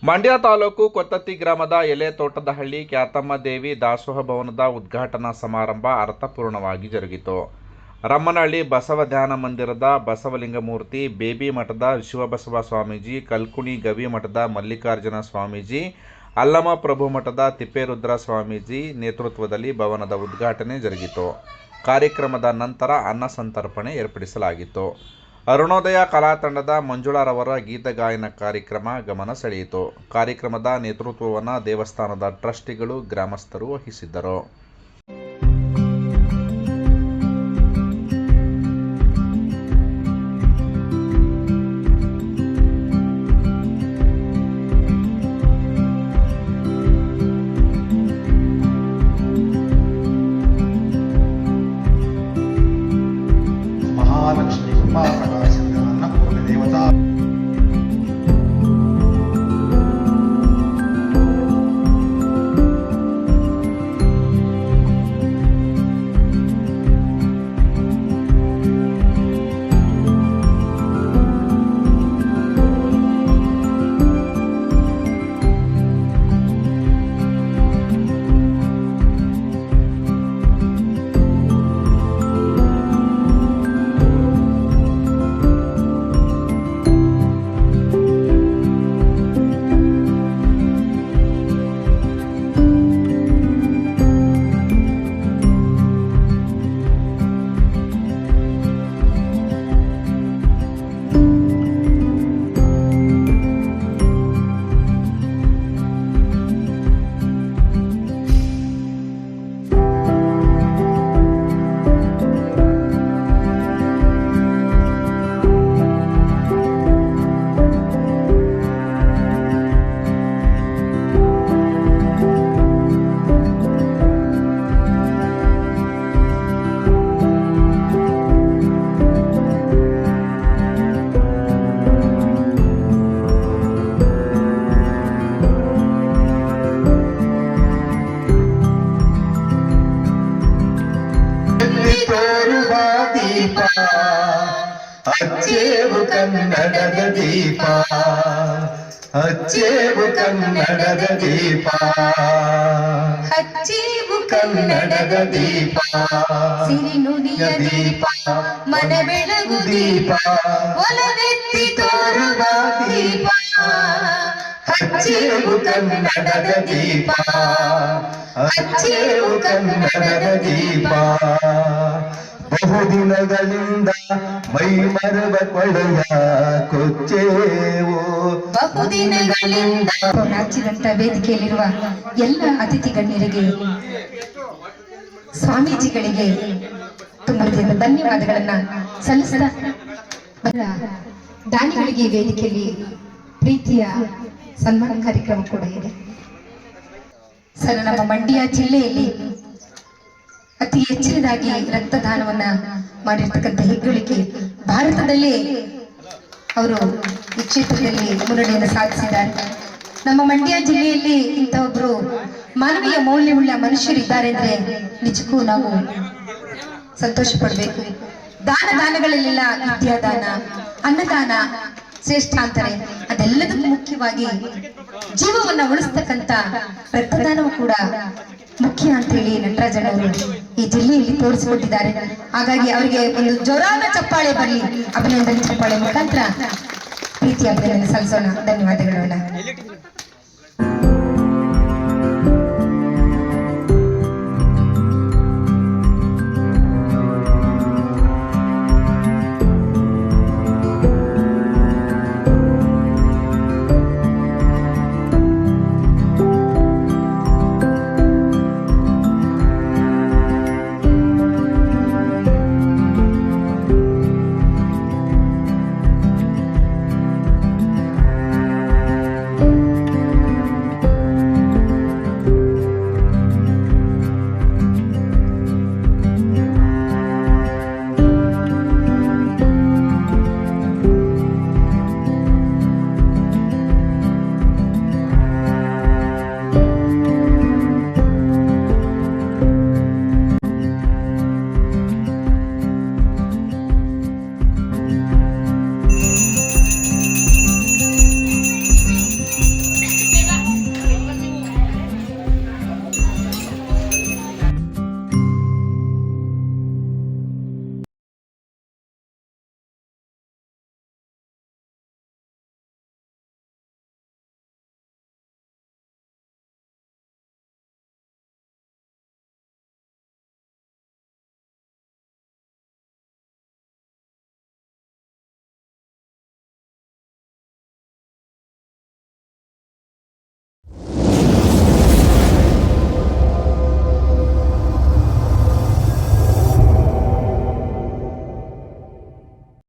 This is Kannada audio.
ಮಂಡ್ಯ ತಾಲೂಕು ಕೊತ್ತತ್ತಿ ಗ್ರಾಮದ ಎಲೆ ತೋಟದಹಳ್ಳಿ ಖ್ಯಾತಮ್ಮ ದೇವಿ ದಾಸೋಹ ಭವನದ ಉದ್ಘಾಟನಾ ಸಮಾರಂಭ ಅರ್ಥಪೂರ್ಣವಾಗಿ ಜರುಗಿತು. ರಮ್ಮನಹಳ್ಳಿ ಬಸವ ಧ್ಯಾನ ಮಂದಿರದ ಬಸವಲಿಂಗಮೂರ್ತಿ, ಬೇಬಿ ಮಠದ ಶಿವಬಸವ ಸ್ವಾಮೀಜಿ, ಕಲ್ಕುಣಿ ಗವಿ ಮಠದ ಮಲ್ಲಿಕಾರ್ಜುನ ಸ್ವಾಮೀಜಿ, ಅಲ್ಲಮ ಪ್ರಭು ಮಠದ ತಿಪ್ಪೇರುದ್ರ ಸ್ವಾಮೀಜಿ ನೇತೃತ್ವದಲ್ಲಿ ಭವನದ ಉದ್ಘಾಟನೆ ಜರುಗಿತು. ಕಾರ್ಯಕ್ರಮದ ನಂತರ ಅನ್ನ ಸಂತರ್ಪಣೆ ಏರ್ಪಡಿಸಲಾಗಿತ್ತು. ಅರುಣೋದಯ ಕಲಾತಂಡದ ಮಂಜುಳಾರವರ ಗೀತಗಾಯನ ಕಾರ್ಯಕ್ರಮ ಗಮನ ಸೆಳೆಯಿತು. ಕಾರ್ಯಕ್ರಮದ ನೇತೃತ್ವವನ್ನು ದೇವಸ್ಥಾನದ ಟ್ರಸ್ಟಿಗಳು, ಗ್ರಾಮಸ್ಥರು ವಹಿಸಿದ್ದರು. ಮಹಾಲಕ್ಷ್ಮಿ ಕೃಪಾ ಪ್ರಕಾಶದ ಅನ್ನಪೂರ್ಣ ದೇವತಾ ಅಚ್ಚೇವು ಕನ್ನಡದ ದೀಪ, ಅಚ್ಚೇವು ಕನ್ನಡದ ದೀಪ, ಹಚ್ಚೇವು ಕನ್ನಡದ ದೀಪ, ಸಿರಿನುಡಿಯ ದೀಪ, ಮನ ಬೆಳಗು ದೀಪ, ಒಲವೆತ್ತಿ ತೋರುವ ದೀಪ, ಹಚ್ಚೇವು ಕನ್ನಡದ ದೀಪ, ಹಚ್ಚೇವು ಕನ್ನಡದ ದೀಪ. ಬಹುದಿನಗಳಿಂದ ಮೈ ಮರವ ಕೊಳೆಯ ಕೊಚ್ಚೇವು, ಬಹುದಿನಗಳಿಂದ ರಾಜ್ಯದಂತ ವೇದಿಕೆಯಲ್ಲಿರುವ ಎಲ್ಲ ಅತಿಥಿ ಗಣ್ಯರಿಗೆ, ಸ್ವಾಮೀಜಿಗಳಿಗೆ ತುಂಬ ಹೃದಯದ ಧನ್ಯವಾದಗಳನ್ನ ಸಲ್ಲಿಸಿದ ದಾನಿಗಳಿಗೆ ವೇದಿಕೆಯಲ್ಲಿ ಪ್ರೀತಿಯ ಸನ್ಮಾನ ಕಾರ್ಯಕ್ರಮ ಕೂಡ ಇದೆ. ಸರ್, ನಮ್ಮ ಮಂಡ್ಯ ಜಿಲ್ಲೆಯಲ್ಲಿ ಅತಿ ಹೆಚ್ಚಿನದಾಗಿ ರಕ್ತದಾನವನ್ನ ಮಾಡಿರ್ತಕ್ಕಂಥ ಹೆಗ್ಗಳಿಕೆ, ಭಾರತದಲ್ಲಿ ಅವರು ಈ ಕ್ಷೇತ್ರದಲ್ಲಿ ಮುನ್ನಡೆಯನ್ನು ಸಾಧಿಸಿದ್ದಾರೆ. ನಮ್ಮ ಮಂಡ್ಯ ಜಿಲ್ಲೆಯಲ್ಲಿ ಇಂಥ ಒಬ್ರು ಮಾನವೀಯ ಮೌಲ್ಯವುಳ್ಳ ಮನುಷ್ಯರಿದ್ದಾರೆ ಅಂದ್ರೆ ನಿಜಕ್ಕೂ ನಾವು ಸಂತೋಷ ಪಡಬೇಕು. ದಾನಗಳಲ್ಲೆಲ್ಲ ವಿದ್ಯಾದಾನ, ಅನ್ನದಾನ ಶ್ರೇಷ್ಠ ಅಂತಾರೆ. ಅದೆಲ್ಲದಕ್ಕೂ ಮುಖ್ಯವಾಗಿ ಜೀವವನ್ನ ಉಳಿಸ್ತಕ್ಕಂಥ ರಕ್ತದಾನವು ಕೂಡ ಮುಖ್ಯ ಅಂತ ಹೇಳಿ ನಟರಾಜನವರು ಈ ಜಿಲ್ಲೆಯಲ್ಲಿ ತೋರಿಸಿಕೊಟ್ಟಿದ್ದಾರೆ. ಹಾಗಾಗಿ ಅವರಿಗೆ ಒಂದು ಜೋರಾದ ಚಪ್ಪಾಳೆ ಬರಲಿ, ಅಭಿನಂದನೆ ಚಪ್ಪಾಳೆ ಮುಖಾಂತರ ಪ್ರೀತಿ ಅಭಿನಂದನೆ ಸಲ್ಲಿಸೋಣ. ಧನ್ಯವಾದಗಳನ್ನ.